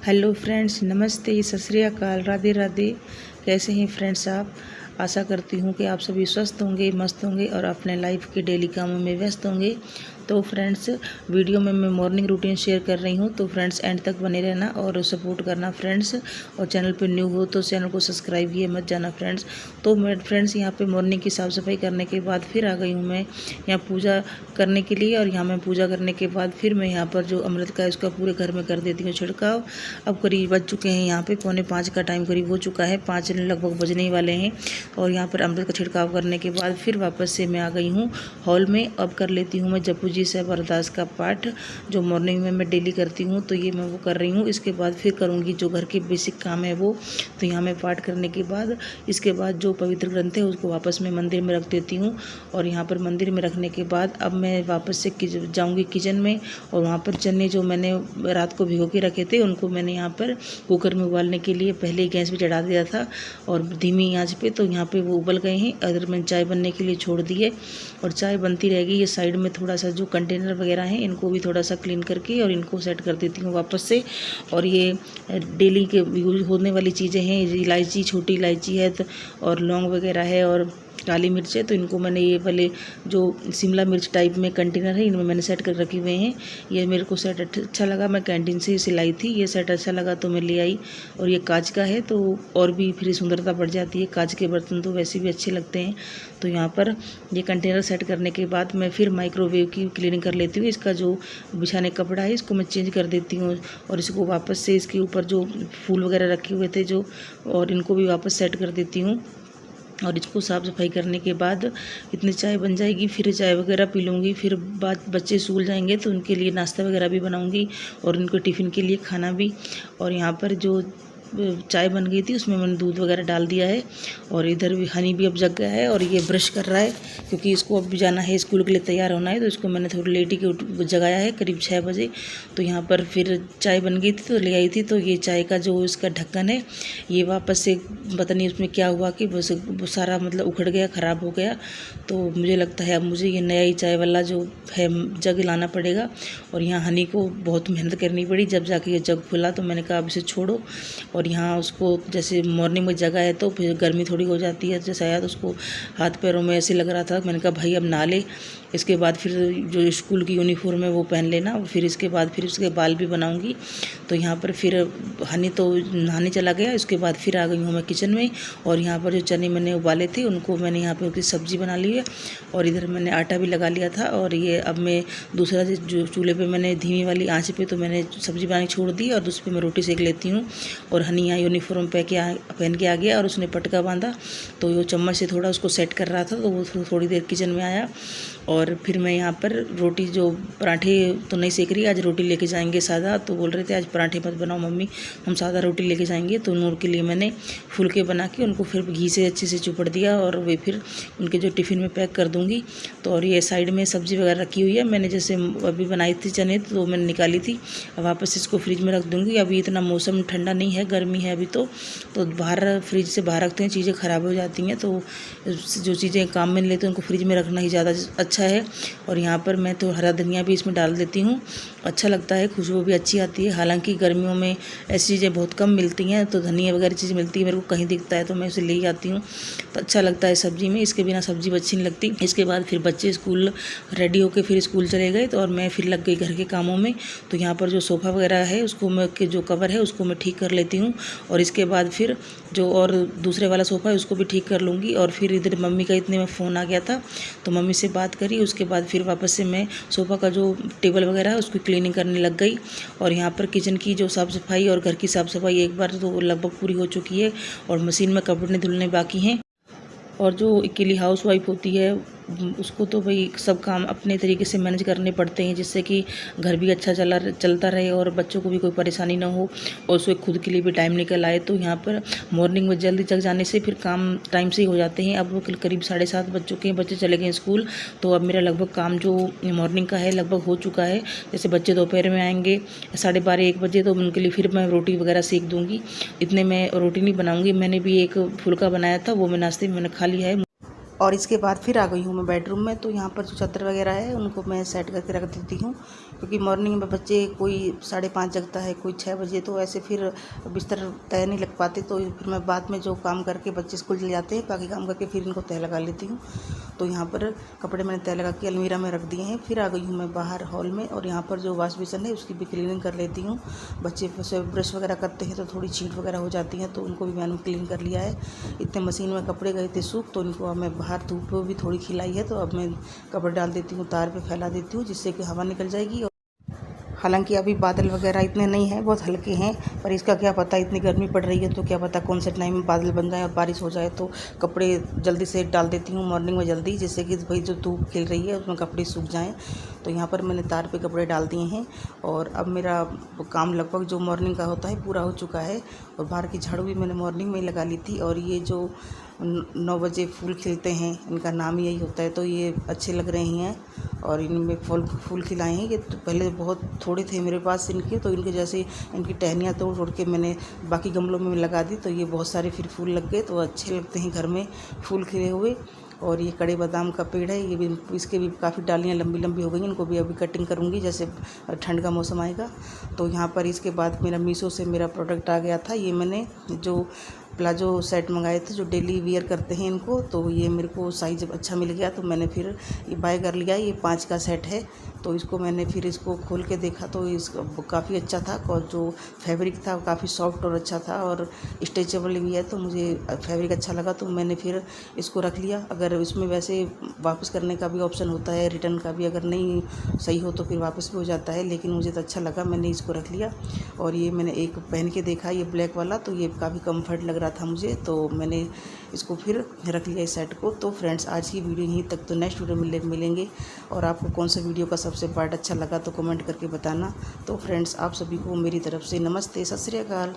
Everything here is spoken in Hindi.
हेलो फ्रेंड्स, नमस्ते, सत श्री अकाल, राधे राधे। कैसे हैं फ्रेंड्स आप? आशा करती हूँ कि आप सभी स्वस्थ होंगे, मस्त होंगे और अपने लाइफ के डेली कामों में व्यस्त होंगे। तो फ्रेंड्स, वीडियो में मैं मॉर्निंग रूटीन शेयर कर रही हूँ, तो फ्रेंड्स एंड तक बने रहना और सपोर्ट करना फ्रेंड्स। और चैनल पे न्यू हो तो चैनल को सब्सक्राइब किए मत जाना फ्रेंड्स। तो मैं फ्रेंड्स यहाँ पे मॉर्निंग की साफ़ सफाई करने के बाद फिर आ गई हूँ मैं यहाँ पूजा करने के लिए। और यहाँ मैं पूजा करने के बाद फिर मैं यहाँ पर जो अमृत का है उसका पूरे घर में कर देती हूँ छिड़काव। अब करीब बज चुके हैं यहाँ पे 4:45 का टाइम करीब हो चुका है, 5 लगभग बजने ही वाले हैं। और यहाँ पर अमृत का छिड़काव करने के बाद फिर वापस से मैं आ गई हूँ हॉल में। अब कर लेती हूँ मैं जपू जी से अरदास का पाठ, जो मॉर्निंग में मैं डेली करती हूँ, तो ये मैं वो कर रही हूँ। इसके बाद फिर करूँगी जो घर के बेसिक काम है वो। तो यहाँ मैं पाठ करने के बाद इसके बाद जो पवित्र ग्रंथ है उसको वापस मैं मंदिर में रख देती हूँ। और यहाँ पर मंदिर में रखने के बाद अब मैं वापस से जाऊँगी किचन में। और वहाँ पर चने जो मैंने रात को भिगो के रखे थे उनको मैंने यहाँ पर कुकर में उबालने के लिए पहले ही गैस पे चढ़ा दिया था और धीमी आंच पे। तो यहाँ पे वो उबल गए हैं। अगर मैंने चाय बनने के लिए छोड़ दी है और चाय बनती रहेगी। ये साइड में थोड़ा सा जो कंटेनर वगैरह हैं इनको भी थोड़ा सा क्लीन करके और इनको सेट कर देती हूँ वापस से। और ये डेली के यूज होने वाली चीज़ें हैं, इलायची, छोटी इलायची है और लौंग वगैरह है और काली मिर्च है। तो इनको मैंने ये वाले जो शिमला मिर्च टाइप में कंटेनर है इनमें मैंने सेट कर रखे हुए हैं। ये मेरे को सेट अच्छा लगा, मैं कैंटीन से सिलाई थी, ये सेट अच्छा लगा तो मैं ले आई। और ये कांच का है तो और भी फिर सुंदरता बढ़ जाती है। कांच के बर्तन तो वैसे भी अच्छे लगते हैं। तो यहाँ पर ये कंटेनर सेट करने के बाद मैं फिर माइक्रोवेव की क्लीनिंग कर लेती हूँ। इसका जो बिछाने कपड़ा है इसको मैं चेंज कर देती हूँ और इसको वापस से इसके ऊपर जो फूल वगैरह रखे हुए थे जो, और इनको भी वापस सेट कर देती हूँ। और इसको साफ़ सफाई करने के बाद इतनी चाय बन जाएगी, फिर चाय वगैरह पी लूँगी। फिर बाद बच्चे स्कूल जाएंगे तो उनके लिए नाश्ता वगैरह भी बनाऊँगी और उनको टिफ़िन के लिए खाना भी। और यहाँ पर जो चाय बन गई थी उसमें मैंने दूध वगैरह डाल दिया है। और इधर भी हनी भी अब जग गया है और ये ब्रश कर रहा है क्योंकि इसको अब भी जाना है, स्कूल के लिए तैयार होना है। तो इसको मैंने थोड़ी लेट ही जगाया है करीब 6 बजे। तो यहाँ पर फिर चाय बन गई थी तो ले आई थी। तो ये चाय का जो इसका ढक्कन है ये वापस से पता नहीं उसमें क्या हुआ कि वो सारा मतलब उखड़ गया, ख़राब हो गया। तो मुझे लगता है अब मुझे ये नया ही चाय वाला जो है जग लाना पड़ेगा। और यहाँ हनी को बहुत मेहनत करनी पड़ी, जब जाके ये जग खुला तो मैंने कहा अब इसे छोड़ो। और यहाँ उसको जैसे मॉर्निंग में जगह है तो फिर गर्मी थोड़ी हो जाती है, जैसे आया तो उसको हाथ पैरों में ऐसे लग रहा था। मैंने कहा भाई अब नहा ले, इसके बाद फिर जो स्कूल की यूनिफॉर्म है वो पहन लेना। फिर इसके बाद फिर उसके बाल भी बनाऊंगी। तो यहाँ पर फिर हनी तो नहाने चला गया, इसके बाद फिर आ गई हूँ मैं किचन में। और यहाँ पर जो चने मैंने उबाले थे उनको मैंने यहाँ पर उसकी सब्ज़ी बना ली है। और इधर मैंने आटा भी लगा लिया था। और ये अब मैं दूसरा जो चूल्हे पे मैंने धीमी वाली आंच पे तो मैंने सब्ज़ी बनानी छोड़ दी और उस पर मैं रोटी सेक लेती हूँ। और हनी यहाँ यूनिफॉर्म पहन के आ गया और उसने पटका बांधा तो वो चम्मच से थोड़ा उसको सेट कर रहा था। तो वो थोड़ी देर किचन में आया। और फिर मैं यहाँ पर रोटी जो पराठे तो नहीं सेक रही, आज रोटी लेके जाएंगे सादा। तो बोल रहे थे आज पराठे मत बनाओ मम्मी, हम सादा रोटी लेके जाएंगे। तो नूर के लिए मैंने फुलके बना के उनको फिर घी से अच्छे से चुपड़ दिया और वे फिर उनके जो टिफ़िन में पैक कर दूँगी। तो और ये साइड में सब्ज़ी वगैरह रखी हुई है, मैंने जैसे अभी बनाई थी चने तो मैंने निकाली थी। अब वापस इसको फ्रिज में रख दूँगी। अभी इतना मौसम ठंडा नहीं है, गर्मी है अभी तो बाहर फ्रिज से बाहर रखते हैं चीज़ें ख़राब हो जाती हैं। तो जो चीज़ें काम में लेते हैं उनको फ्रिज में रखना ही ज़्यादा अच्छा है। और यहाँ पर मैं तो हरा धनिया भी इसमें डाल देती हूँ, अच्छा लगता है, खुशबू भी अच्छी आती है। हालांकि गर्मियों में ऐसी चीज़ें बहुत कम मिलती हैं, तो धनिया वगैरह चीज़ मिलती है, मेरे को कहीं दिखता है तो मैं उसे ले ही आती हूँ। तो अच्छा लगता है सब्ज़ी में, इसके बिना सब्ज़ी अच्छी नहीं लगती। इसके बाद फिर बच्चे स्कूल रेडी होकर फिर स्कूल चले गए तो और मैं फिर लग गई घर के कामों में। तो यहाँ पर जो सोफ़ा वगैरह है उसको मैं जो कवर है उसको मैं ठीक कर लेती हूँ। और इसके बाद फिर जो और दूसरे वाला सोफ़ा है उसको भी ठीक कर लूँगी। और फिर इधर मम्मी का इतने में फ़ोन आ गया था तो मम्मी से बात करी। उसके बाद फिर वापस से मैं सोफ़ा का जो टेबल वगैरह है उसकी क्लीनिंग करने लग गई। और यहाँ पर किचन की जो साफ़ सफाई और घर की साफ़ सफाई एक बार तो लगभग पूरी हो चुकी है और मशीन में कपड़े धुलने बाकी हैं। और जो अकेली हाउस वाइफ होती है उसको तो भाई सब काम अपने तरीके से मैनेज करने पड़ते हैं, जिससे कि घर भी अच्छा चलता रहे और बच्चों को भी कोई परेशानी ना हो और उसको खुद के लिए भी टाइम निकल आए। तो यहाँ पर मॉर्निंग में जल्दी जग जाने से फिर काम टाइम से ही हो जाते हैं। अब वो करीब 7:30 बज चुके हैं, बच्चे चले गए स्कूल। तो अब मेरा लगभग काम जो मॉर्निंग का है लगभग हो चुका है। जैसे बच्चे दोपहर में आएंगे 12:30-1 बजे तो उनके लिए फिर मैं रोटी वगैरह सेक दूँगी। इतने में रोटी नहीं बनाऊँगी, मैंने भी एक फुल्का बनाया था वो मैं नाश्ते में मैंने खा लिया है। और इसके बाद फिर आ गई हूँ मैं बेडरूम में। तो यहाँ पर जो चादर वगैरह है उनको मैं सेट करके रख देती हूँ, क्योंकि मॉर्निंग में बच्चे कोई 5:30 जगता है, कोई 6 बजे, तो ऐसे फिर बिस्तर तय नहीं लग पाते। तो फिर मैं बाद में जो काम करके बच्चे स्कूल चले जाते हैं, बाकी काम करके फिर इनको तय लगा लेती हूँ। तो यहाँ पर कपड़े मैंने तय लगा के अलमीरा में रख दिए हैं। फिर आ गई हूँ मैं बाहर हॉल में, और यहाँ पर जो वॉश बेसिन है उसकी भी क्लीनिंग कर लेती हूँ। बच्चे ब्रश वगैरह करते हैं तो थोड़ी छींट वगैरह हो जाती हैं, तो उनको भी मैंने क्लीन कर लिया है। इतने मशीन में कपड़े गए थे सूख, तो इनको अब मैं बाहर धूप भी थोड़ी खिलाई है, तो अब मैं कपड़े डाल देती हूँ, तार पे फैला देती हूँ, जिससे कि हवा निकल जाएगी। हालांकि अभी बादल वगैरह इतने नहीं हैं, बहुत हल्के हैं, पर इसका क्या पता, इतनी गर्मी पड़ रही है तो क्या पता कौन से टाइम में बादल बन जाए और बारिश हो जाए। तो कपड़े जल्दी से डाल देती हूँ मॉर्निंग में जल्दी, जिससे कि भाई जो धूप खिल रही है उसमें कपड़े सूख जाएँ। तो यहाँ पर मैंने तार पे कपड़े डाल दिए हैं, और अब मेरा काम लगभग जो मॉर्निंग का होता है पूरा हो चुका है। और बाहर की झाड़ू भी मैंने मॉर्निंग में ही लगा ली थी। और ये जो 9 बजे फूल खिलते हैं, इनका नाम यही होता है, तो ये अच्छे लग रहे हैं। और इनमें फूल खिलाए हैं। ये तो पहले बहुत थोड़े थे मेरे पास इनके, तो इनके जैसे इनकी टहनियाँ तोड़ तोड़ के मैंने बाकी गमलों में लगा दी, तो ये बहुत सारे फिर फूल लग गए, तो अच्छे लगते हैं घर में फूल खिले हुए। और ये कड़े बादाम का पेड़ है, ये भी, इसके भी काफ़ी डालियाँ लंबी लंबी हो गई, इनको भी अभी कटिंग करूँगी जैसे ठंड का मौसम आएगा। तो यहाँ पर इसके बाद मेरा मीशो से मेरा प्रोडक्ट आ गया था। ये मैंने जो प्लाजो सेट मंगाए थे, जो डेली वियर करते हैं इनको, तो ये मेरे को साइज़ अच्छा मिल गया, तो मैंने फिर ये बाय कर लिया। ये 5 का सेट है, तो इसको मैंने फिर इसको खोल के देखा, तो इसका काफ़ी अच्छा था, और जो फैब्रिक था काफ़ी सॉफ्ट और अच्छा था, और स्ट्रेचेबल भी है, तो मुझे फैब्रिक अच्छा लगा, तो मैंने फिर इसको रख लिया। अगर इसमें वैसे वापस करने का भी ऑप्शन होता है, रिटर्न का भी, अगर नहीं सही हो तो फिर वापस भी हो जाता है, लेकिन मुझे तो अच्छा लगा, मैंने इसको रख लिया। और ये मैंने एक पहन के देखा, ये ब्लैक वाला, तो ये काफ़ी कम्फर्ट लग रहा था मुझे, तो मैंने इसको फिर रख लिया इस सेट को। तो फ्रेंड्स, आज की वीडियो यहीं तक, तो नेक्स्ट वीडियो में मिलेंगे। और आपको कौन सा वीडियो का सबसे पार्ट अच्छा लगा तो कमेंट करके बताना। तो फ्रेंड्स, आप सभी को मेरी तरफ से नमस्ते, सत श्री अकाल।